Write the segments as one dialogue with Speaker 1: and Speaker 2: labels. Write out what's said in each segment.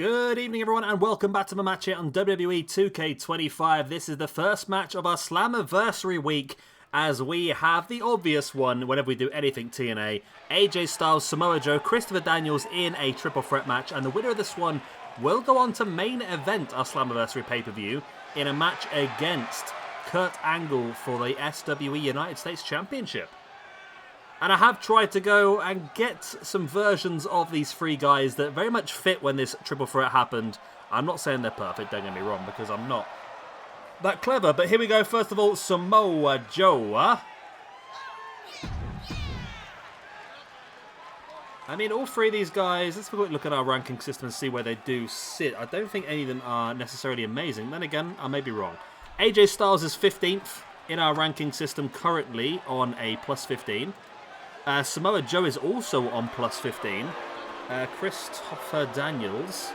Speaker 1: Good evening everyone and welcome back to my match here on WWE 2K25. This is the first match of our Slammiversary week as we have the obvious one whenever we do anything TNA. AJ Styles, Samoa Joe, Christopher Daniels in a triple threat match, and the winner of this one will go on to main event our Slammiversary pay-per-view in a match against Kurt Angle for the SWE United States Championship. And I have tried to go and get some versions of these three guys that very much fit when this triple threat happened. I'm not saying they're perfect, don't get me wrong, because I'm not that clever. But here we go. First of all, Samoa Joe. I mean, all three of these guys, let's look at our ranking system and see where they do sit. I don't think any of them are necessarily amazing. Then again, I may be wrong. AJ Styles is 15th in our ranking system currently on a plus 15. Samoa Joe is also on plus 15. Christopher Daniels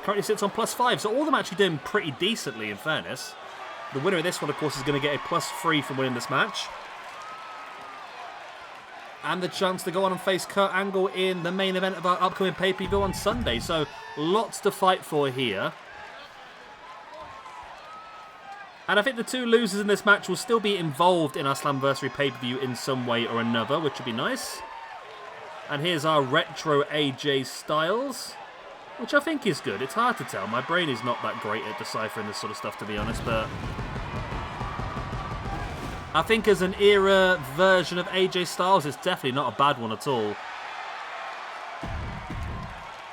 Speaker 1: currently sits on plus 5. So all of them actually doing pretty decently, in fairness. The winner of this one, of course, is going to get a plus 3 from winning this match. And the chance to go on and face Kurt Angle in the main event of our upcoming pay-per-view on Sunday. So lots to fight for here. And I think the two losers in this match will still be involved in our Slammiversary pay-per-view in some way or another, which would be nice. And here's our retro AJ Styles, which I think is good. It's hard to tell. My brain is not that great at deciphering this sort of stuff, to be honest, but I think as an era version of AJ Styles, it's definitely not a bad one at all.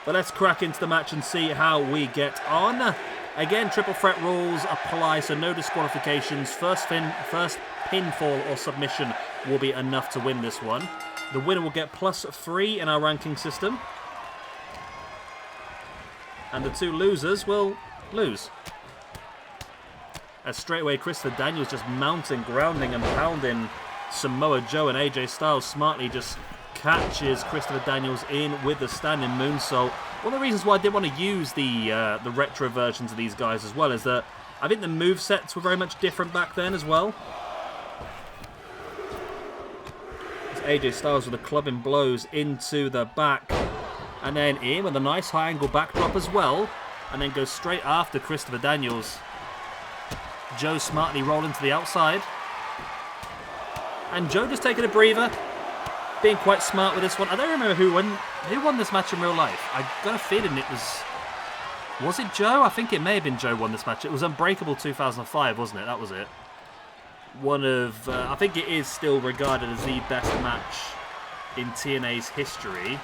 Speaker 1: But let's crack into the match and see how we get on. Again, triple threat rules apply, so no disqualifications. First pinfall or submission will be enough to win this one. The winner will get plus 3 in our ranking system. And the two losers will lose. As straight away, Christopher Daniels just mounting, grounding and pounding Samoa Joe, and AJ Styles smartly just catches Christopher Daniels in with the standing moonsault. One of the reasons why I did want to use the retro versions of these guys as well is that I think the movesets were very much different back then as well. It's AJ Styles with the clubbing blows into the back. And then in with a nice high angle backdrop as well. And then goes straight after Christopher Daniels. Joe smartly rolling to the outside. And Joe just taking a breather. Being quite smart with this one. I don't remember who won this match in real life. I got a feeling it was it Joe? I think it may have been Joe won this match. It was Unbreakable 2005, wasn't it? That was it. One of, I think it is still regarded as the best match in TNA's history.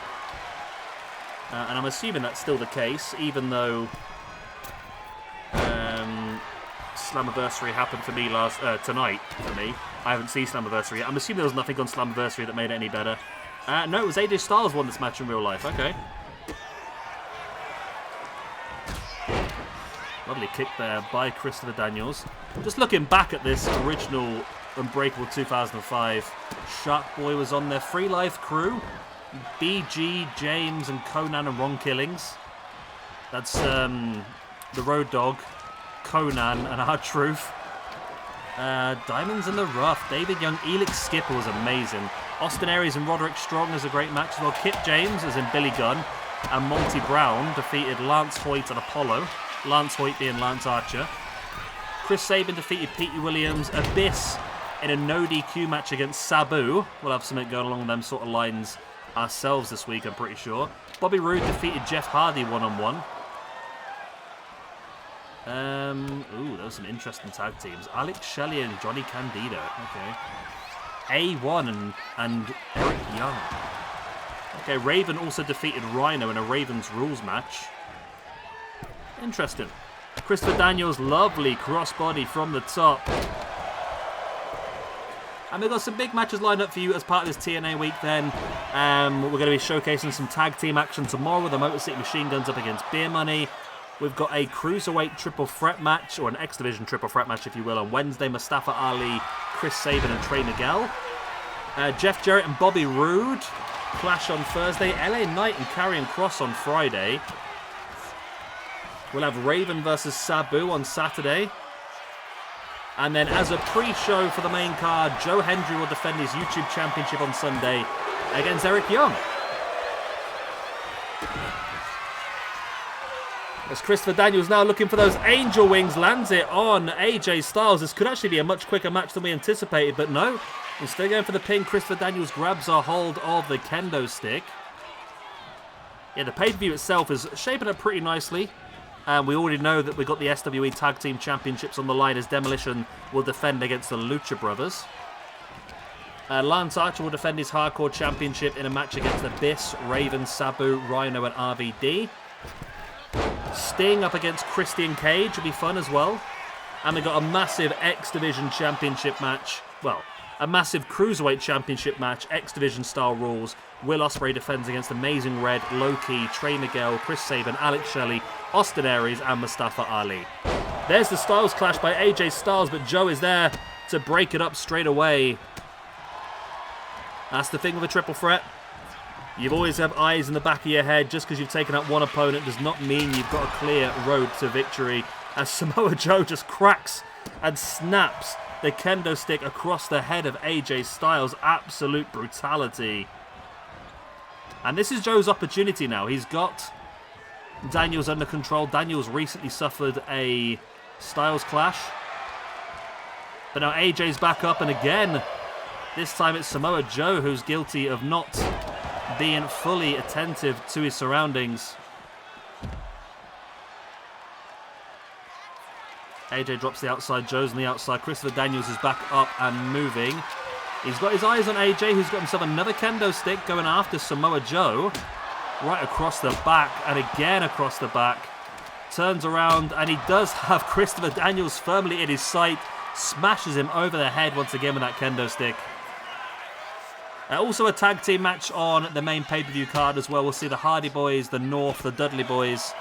Speaker 1: And I'm assuming that's still the case, even though Slammiversary happened for me tonight, for me. I haven't seen Slammiversary yet. I'm assuming there was nothing on Slammiversary that made it any better. No, it was AJ Styles won this match in real life. Okay. Lovely kick there by Christopher Daniels. Just looking back at this original Unbreakable 2005, Shark Boy was on their Free Life crew. BG, James, and Conan and Ron Killings. That's the Road Dogg, Conan, and R-Truth. Diamonds in the Rough, David Young, Elix Skipper was amazing. Austin Aries and Roderick Strong is a great match as well. Kip James, as in Billy Gunn, and Monty Brown defeated Lance Hoyt and Apollo. Lance Hoyt being Lance Archer. Chris Sabin defeated Petey Williams. Abyss in a no DQ match against Sabu. We'll have something going along them sort of lines ourselves this week, I'm pretty sure. Bobby Roode defeated Jeff Hardy one-on-one. Ooh, those are some interesting tag teams. Alex Shelley and Johnny Candido. Okay. A1 and Eric Young. Okay, Raven also defeated Rhino in a Ravens Rules match. Interesting. Christopher Daniels, lovely crossbody from the top. And we've got some big matches lined up for you as part of this TNA week then. We're going to be showcasing some tag team action tomorrow with the Motor City Machine Guns up against Beer Money. We've got a Cruiserweight triple threat match, or an X Division triple threat match if you will, on Wednesday. Mustafa Ali, Chris Sabin and Trey Miguel. Jeff Jarrett and Bobby Roode clash on Thursday. LA Knight and Karrion Kross on Friday. We'll have Raven versus Sabu on Saturday. And then as a pre-show for the main card, Joe Hendry will defend his YouTube Championship on Sunday against Eric Young. As Christopher Daniels now looking for those angel wings, lands it on AJ Styles. This could actually be a much quicker match than we anticipated, but no. Instead of going for the pin, Christopher Daniels grabs a hold of the kendo stick. Yeah, the pay-per-view itself is shaping up pretty nicely. And we already know that we've got the SWE Tag Team Championships on the line as Demolition will defend against the Lucha Brothers. Lance Archer will defend his Hardcore Championship in a match against Abyss, Raven, Sabu, Rhino and RVD. Sting up against Christian Cage will be fun as well. And we've got a massive X Division Championship match. Well, a massive Cruiserweight Championship match, X Division style rules. Will Ospreay defends against Amazing Red, Low-Key, Trey Miguel, Chris Sabin, Alex Shelley, Austin Aries and Mustafa Ali. There's the Styles Clash by AJ Styles, but Joe is there to break it up straight away. That's the thing with a triple threat. You've always have eyes in the back of your head. Just because you've taken out one opponent does not mean you've got a clear road to victory. As Samoa Joe just cracks and snaps the kendo stick across the head of AJ Styles. Absolute brutality. And this is Joe's opportunity now. He's got Daniels under control. Daniels recently suffered a Styles Clash. But now AJ's back up, and again, this time it's Samoa Joe who's guilty of not being fully attentive to his surroundings. AJ drops the outside, Joe's on the outside. Christopher Daniels is back up and moving. He's got his eyes on AJ, who's got himself another kendo stick going after Samoa Joe. Right across the back, and again across the back. Turns around, and he does have Christopher Daniels firmly in his sight. Smashes him over the head once again with that kendo stick. Also a tag team match on the main pay-per-view card as well. We'll see the Hardy Boys, the North, the Dudley Boys,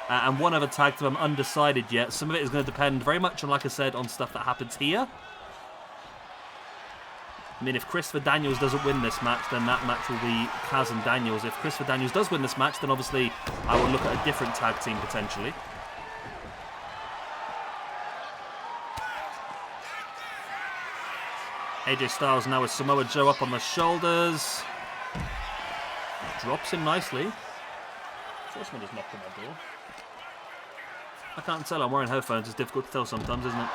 Speaker 1: and one other tag team. I'm undecided yet. Some of it is going to depend very much on, like I said, on stuff that happens here. I mean, if Christopher Daniels doesn't win this match, then that match will be Kaz and Daniels. If Christopher Daniels does win this match, then obviously I will look at a different tag team potentially. AJ Styles now with Samoa Joe up on the shoulders. Drops him nicely. So someone just knocked on my door. I can't tell, I'm wearing headphones. It's difficult to tell sometimes, isn't it?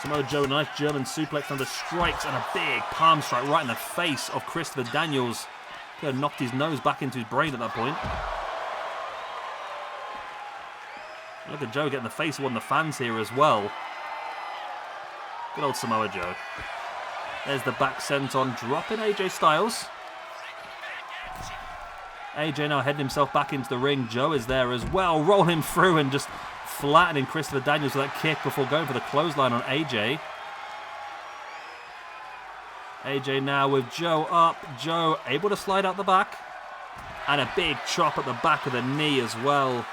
Speaker 1: Samoa Joe, nice German suplex under strikes and a big palm strike right in the face of Christopher Daniels. Could have knocked his nose back into his brain at that point. Look at Joe getting the face of one of the fans here as well. Good old Samoa Joe. There's the back senton dropping AJ Styles. AJ now heading himself back into the ring. Joe is there as well, rolling him through and just flattening Christopher Daniels with that kick before going for the clothesline on AJ. AJ now with Joe up. Joe able to slide out the back. And a big chop at the back of the knee as well.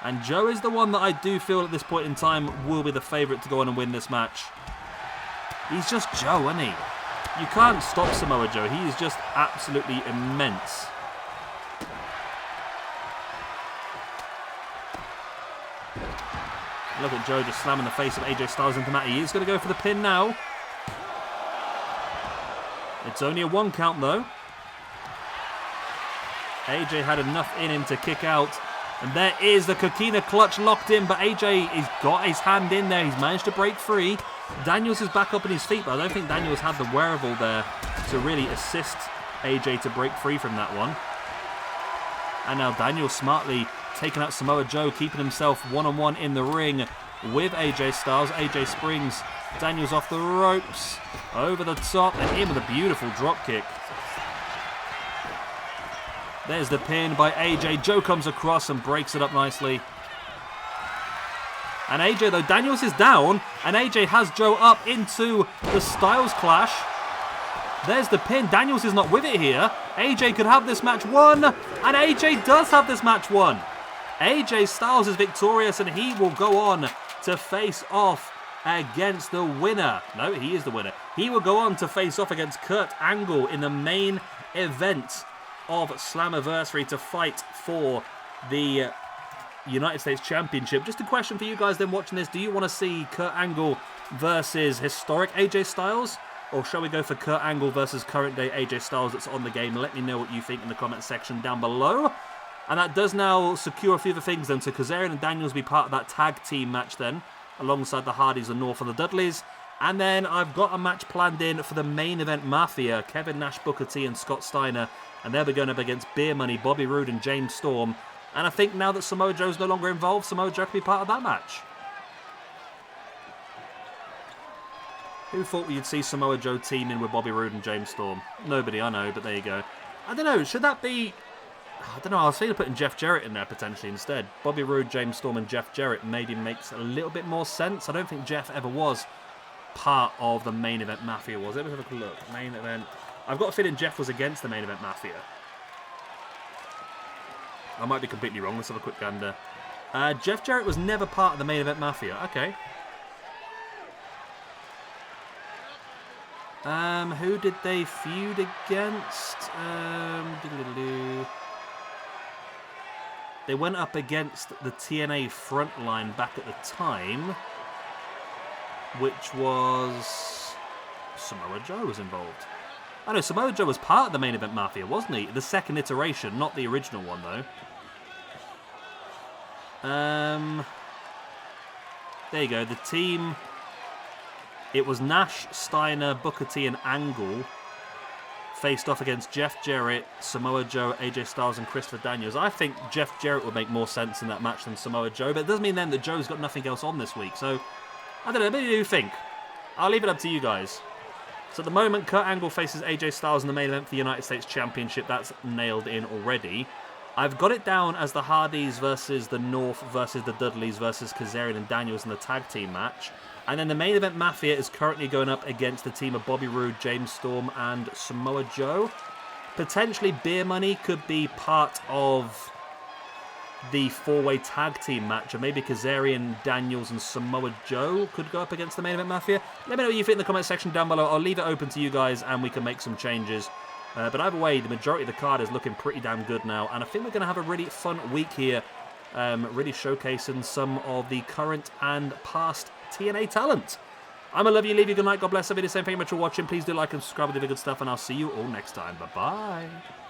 Speaker 1: And Joe is the one that I do feel at this point in time will be the favourite to go on and win this match. He's just Joe, isn't he? You can't stop Samoa Joe. He is just absolutely immense. Look at Joe just slamming the face of AJ Styles into mat. He is going to go for the pin now. It's only a 1 count though. AJ had enough in him to kick out. And there is the Coquina clutch locked in, but AJ has got his hand in there. He's managed to break free. Daniels is back up on his feet, but I don't think Daniels had the wherewithal there to really assist AJ to break free from that one. And now Daniels smartly taking out Samoa Joe, keeping himself one-on-one in the ring with AJ Styles. AJ springs Daniels off the ropes, over the top, and in with a beautiful drop kick. There's the pin by AJ. Joe comes across and breaks it up nicely. And AJ, though, Daniels is down, and AJ has Joe up into the Styles Clash. There's the pin. Daniels is not with it here. AJ could have this match won, and AJ does have this match won. AJ Styles is victorious, and he will go on to face off against the winner. No, he is the winner. He will go on to face off against Kurt Angle in the main event of Slammiversary to fight for the United States Championship. Just a question for you guys then watching this. Do you want to see Kurt Angle versus historic AJ Styles? Or shall we go for Kurt Angle versus current day AJ Styles that's on the game? Let me know what you think in the comment section down below. And that does now secure a few other things then. So Kazarian and Daniels will be part of that tag team match then, alongside the Hardys, the North and the Dudleys. And then I've got a match planned in for the main event Mafia, Kevin Nash, Booker T and Scott Steiner. And they'll be going up against Beer Money, Bobby Roode and James Storm. And I think now that Samoa Joe's no longer involved, Samoa Joe can be part of that match. Who thought we'd see Samoa Joe teaming with Bobby Roode and James Storm? Nobody, I know, but there you go. I don't know, should that be... I don't know, I was thinking of putting Jeff Jarrett in there potentially instead. Bobby Roode, James Storm and Jeff Jarrett maybe makes a little bit more sense. I don't think Jeff ever was part of the main event Mafia, was it? Let's have a look. Main event... I've got a feeling Jeff was against the main event Mafia. I might be completely wrong, let's have a quick gander. Jeff Jarrett was never part of the main event Mafia, okay. Who did they feud against? They went up against the TNA Frontline back at the time, which was... Samoa Joe was involved. I know, Samoa Joe was part of the main event Mafia, wasn't he? The second iteration, not the original one, though. There you go, the team... It was Nash, Steiner, Booker T and Angle faced off against Jeff Jarrett, Samoa Joe, AJ Styles and Christopher Daniels. I think Jeff Jarrett would make more sense in that match than Samoa Joe, but it doesn't mean then that Joe's got nothing else on this week. So, I don't know, what do you think? I'll leave it up to you guys. So at the moment, Kurt Angle faces AJ Styles in the main event for the United States Championship. That's nailed in already. I've got it down as the Hardys versus the North versus the Dudleys versus Kazarian and Daniels in the tag team match. And then the main event Mafia is currently going up against the team of Bobby Roode, James Storm and Samoa Joe. Potentially Beer Money could be part of the four-way tag team match, or maybe Kazarian, Daniels and Samoa Joe could go up against the main event Mafia. Let me know what you think in the comment section down below. I'll leave it open to you guys and we can make some changes. But either way, the majority of the card is looking pretty damn good now, and I think we're going to have a really fun week here, really showcasing some of the current and past TNA talent. I'm going to love you, leave you good night, God bless, I'll be the same. Thank you much for watching. Please do like and subscribe with the good stuff, and I'll see you all next time. Bye-bye.